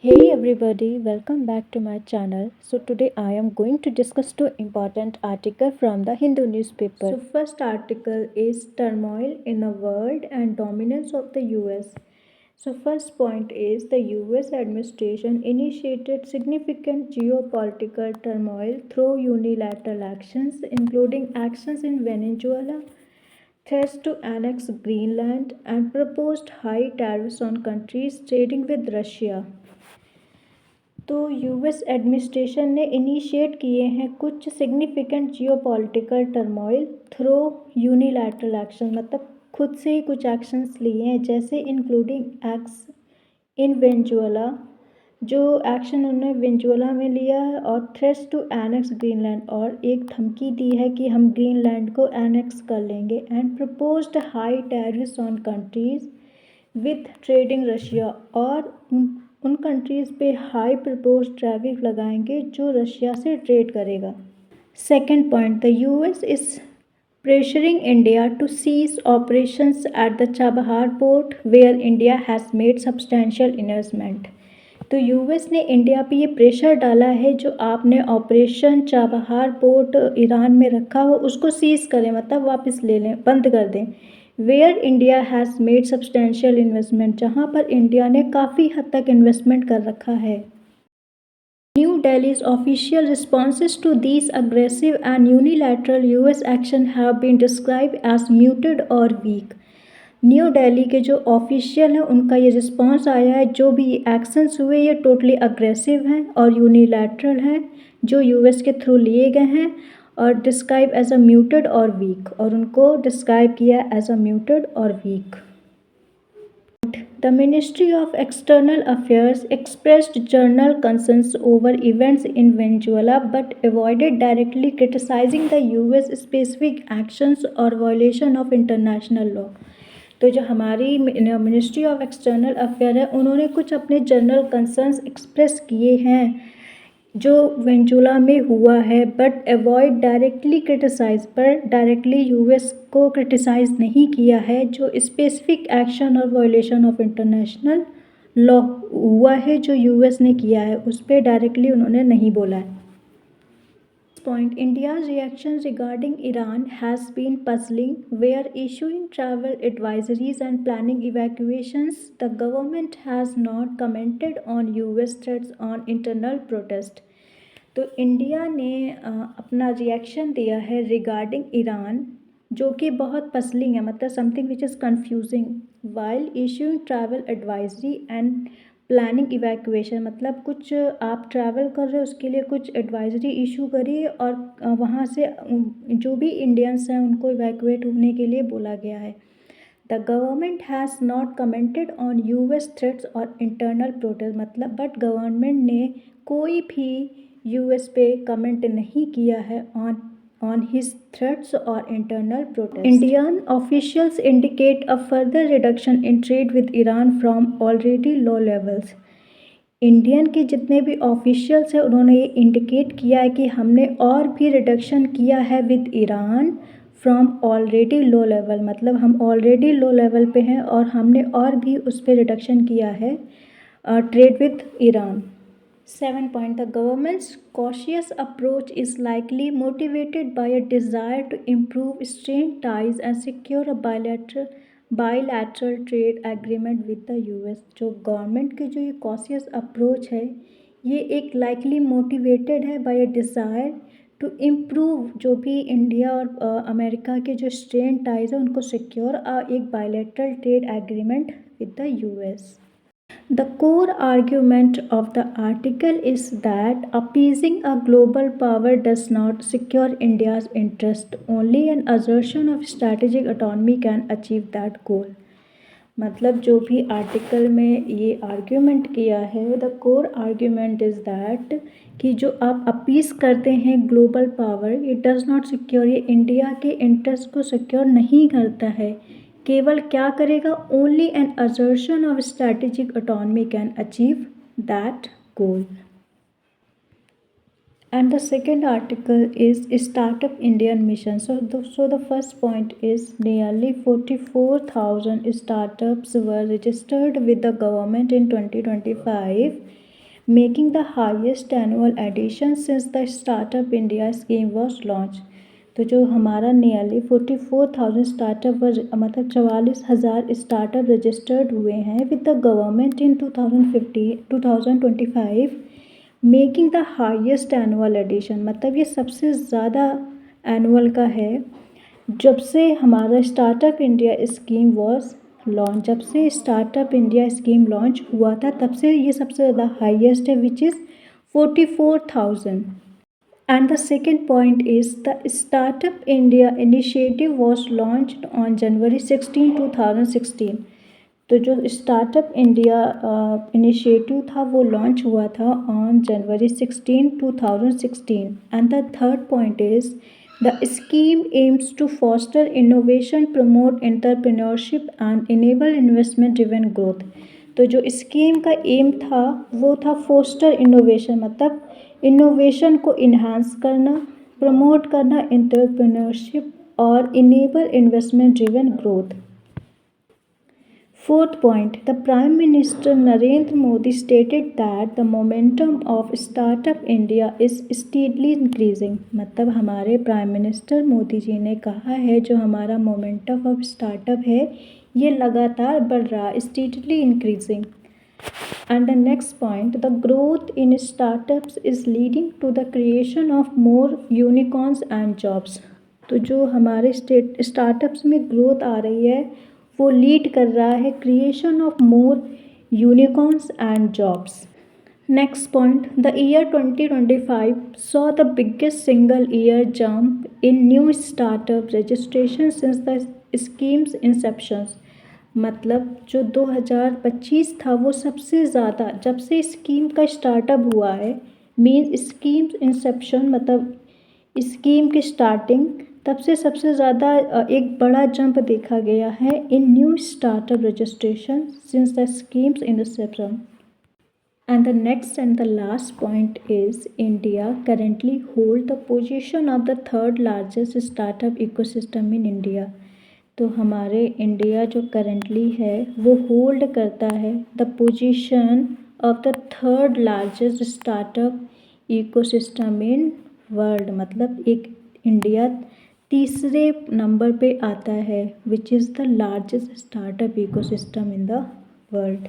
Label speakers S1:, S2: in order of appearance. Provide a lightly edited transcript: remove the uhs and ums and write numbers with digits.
S1: Hey everybody, welcome back to my channel. So today I am going to discuss two important articles from the Hindu newspaper. So first article is turmoil in the world and dominance of the US. So first point is the US administration initiated significant geopolitical turmoil through unilateral actions including actions in Venezuela, threats to annex Greenland and proposed high tariffs on countries trading with Russia. तो US administration ने initiate किए हैं कुछ significant geopolitical turmoil through unilateral action, मतलब खुद से ही कुछ actions लिए हैं, जैसे इंक्लूडिंग एक्स इन वेंजुएला, जो एक्शन उन्होंने वेंजुएला में लिया है, और थ्रेट्स टू एनेक्स ग्रीनलैंड, और एक धमकी दी है कि हम ग्रीनलैंड को एनेक्स कर लेंगे, and proposed high tariffs on countries with trading Russia, और उन कंट्रीज़ पे हाई प्रपोज टैरिफ लगाएंगे जो रशिया से ट्रेड करेगा। Second point, the US is pressuring India to cease operations at the Chabahar port where India has made substantial investment. तो US ने India पे ये प्रेशर डाला है जो आपने ऑपरेशन चाबहार पोर्ट ईरान में रखा हो उसको सीज करें, मतलब वापस ले लें, बंद कर दें। Where India has made substantial investment, जहाँ पर इंडिया ने काफ़ी हद तक इन्वेस्टमेंट कर रखा है। New Delhi's official responses to these aggressive and unilateral US action have been described as muted or weak. New Delhi के जो ऑफिशियल हैं उनका ये रिस्पॉन्स आया है, जो भी एक्शंस हुए ये टोटली अग्रेसिव हैं और यूनिलैटरल हैं जो यूएस के थ्रू लिए गए हैं, और डिस्क्राइब एज अ म्यूटेड और वीक, और उनको डिस्क्राइब किया एज अ म्यूटेड और week. The Ministry of External Affairs expressed general concerns over events in Venezuela but avoided directly criticizing the US specific actions or violation of international law. तो जो हमारी ministry of external affair है उन्होंने कुछ अपने general concerns express किए हैं जो वेंजुला में हुआ है, बट अवॉइड डायरेक्टली क्रिटिसाइज, पर डायरेक्टली यूएस को क्रिटिसाइज नहीं किया है जो स्पेसिफिक एक्शन और वायलेशन ऑफ इंटरनेशनल लॉ हुआ है जो यूएस ने किया है, उस पर डायरेक्टली उन्होंने नहीं बोला है। Point, India's reaction regarding Iran has been puzzling. Where issuing travel advisories and planning evacuations, the government has not commented on US threats on internal protest. तो इंडिया ने अपना रिएक्शन दिया है रिगार्डिंग ईरान, जो कि बहुत पसलिंग है, मतलब something which is confusing, while issuing travel advisory and planning evacuation, मतलब कुछ आप ट्रैवल कर रहे हो उसके लिए कुछ एडवाइजरी इशू करिए और वहाँ से जो भी इंडियंस हैं उनको इवैक्यूएट होने के लिए बोला गया है। The government has not commented on US threats और इंटरनल प्रोटेस्ट, मतलब बट गवर्नमेंट ने कोई भी यूएस पे कमेंट नहीं किया है on his threats or internal protests. Indian officials indicate a further reduction in trade with Iran from already low levels. Indian के जितने भी ऑफिशियल्स हैं उन्होंने ये इंडिकेट किया है कि हमने और भी रिडक्शन किया है with Iran from already low level, मतलब हम ऑलरेडी लो लेवल पे हैं और हमने और भी उस पर रिडक्शन किया है trade with Iran. 7 point, the government's cautious approach is likely motivated by a desire to improve strained ties and secure a bilateral trade agreement with the US. जो गवर्नमेंट की जो ये cautious approach है ये एक likely motivated है by a desire to improve जो भी इंडिया और अमेरिका के जो strained ties है उनको secure एक bilateral trade agreement with the US. The core argument of the article is that appeasing a global power does not secure India's interest. Only an assertion of strategic autonomy can achieve that goal. मतलब जो भी article में ये argument किया है, the core argument is that कि जो आप अपीस करते हैं global power, it does not secure, ये इंडिया के इंटरेस्ट को सिक्योर नहीं करता है, केवल क्या करेगा, only an assertion of strategic autonomy can achieve that goal. And the second article is Startup Indian Mission. So the first point is nearly 44,000 startups were registered with the government in 2025, making the highest annual addition since the Startup India scheme was launched। तो जो हमारा nearly 44,000 startup मतलब 44,000 startup registered हुए हैं with the government in 2025, making the highest annual addition, मतलब ये सबसे ज़्यादा एनुअल का है जब से हमारा startup India scheme was launch. जब से स्टार्टअप इंडिया स्कीम लॉन्च हुआ था तब से ये सबसे ज़्यादा हाईएस्ट है, which is 44,000। And the second point is the Startup India initiative was launched on January 16, 2016। तो जो स्टार्टअप इंडिया इनिशिएटिव था वो लॉन्च हुआ था on January 16, 2016। And the third point is the scheme aims to foster innovation, promote entrepreneurship and enable investment driven growth. तो जो scheme का aim था वो था फोस्टर इनोवेशन, मतलब इनोवेशन को इन्हांस करना, प्रमोट करना एंटरप्रेन्योरशिप और enable investment driven growth. Fourth point, the Prime Minister Narendra Modi stated that the momentum of Startup India is steadily increasing। मतलब हमारे प्राइम मिनिस्टर मोदी जी ने कहा है जो हमारा मोमेंटम ऑफ स्टार्टअप है ये लगातार बढ़ रहा है, steadily increasing। And the next point, the growth in startups is leading to the creation of more unicorns and jobs। तो जो हमारे स्टार्टअप्स में ग्रोथ आ रही है वो लीड कर रहा है creation of more unicorns and jobs. Next point, the year 2025 saw the biggest single year jump in new startup registration since the schemes inceptions. मतलब जो 2025 था वो सबसे ज़्यादा जब से स्कीम का स्टार्टअप हुआ है, मीन्स स्कीम्स इंसेप्शन मतलब स्कीम की स्टार्टिंग, तब से सबसे ज़्यादा एक बड़ा जंप देखा गया है in new startup registration since the schemes inception. And the next and the last point is India currently hold the position of the third largest startup ecosystem in India। तो हमारे इंडिया जो currently है वो hold करता है the position of the third largest startup ecosystem in world. मतलब एक India तीसरे नंबर पे आता है which is the largest startup ecosystem in the world.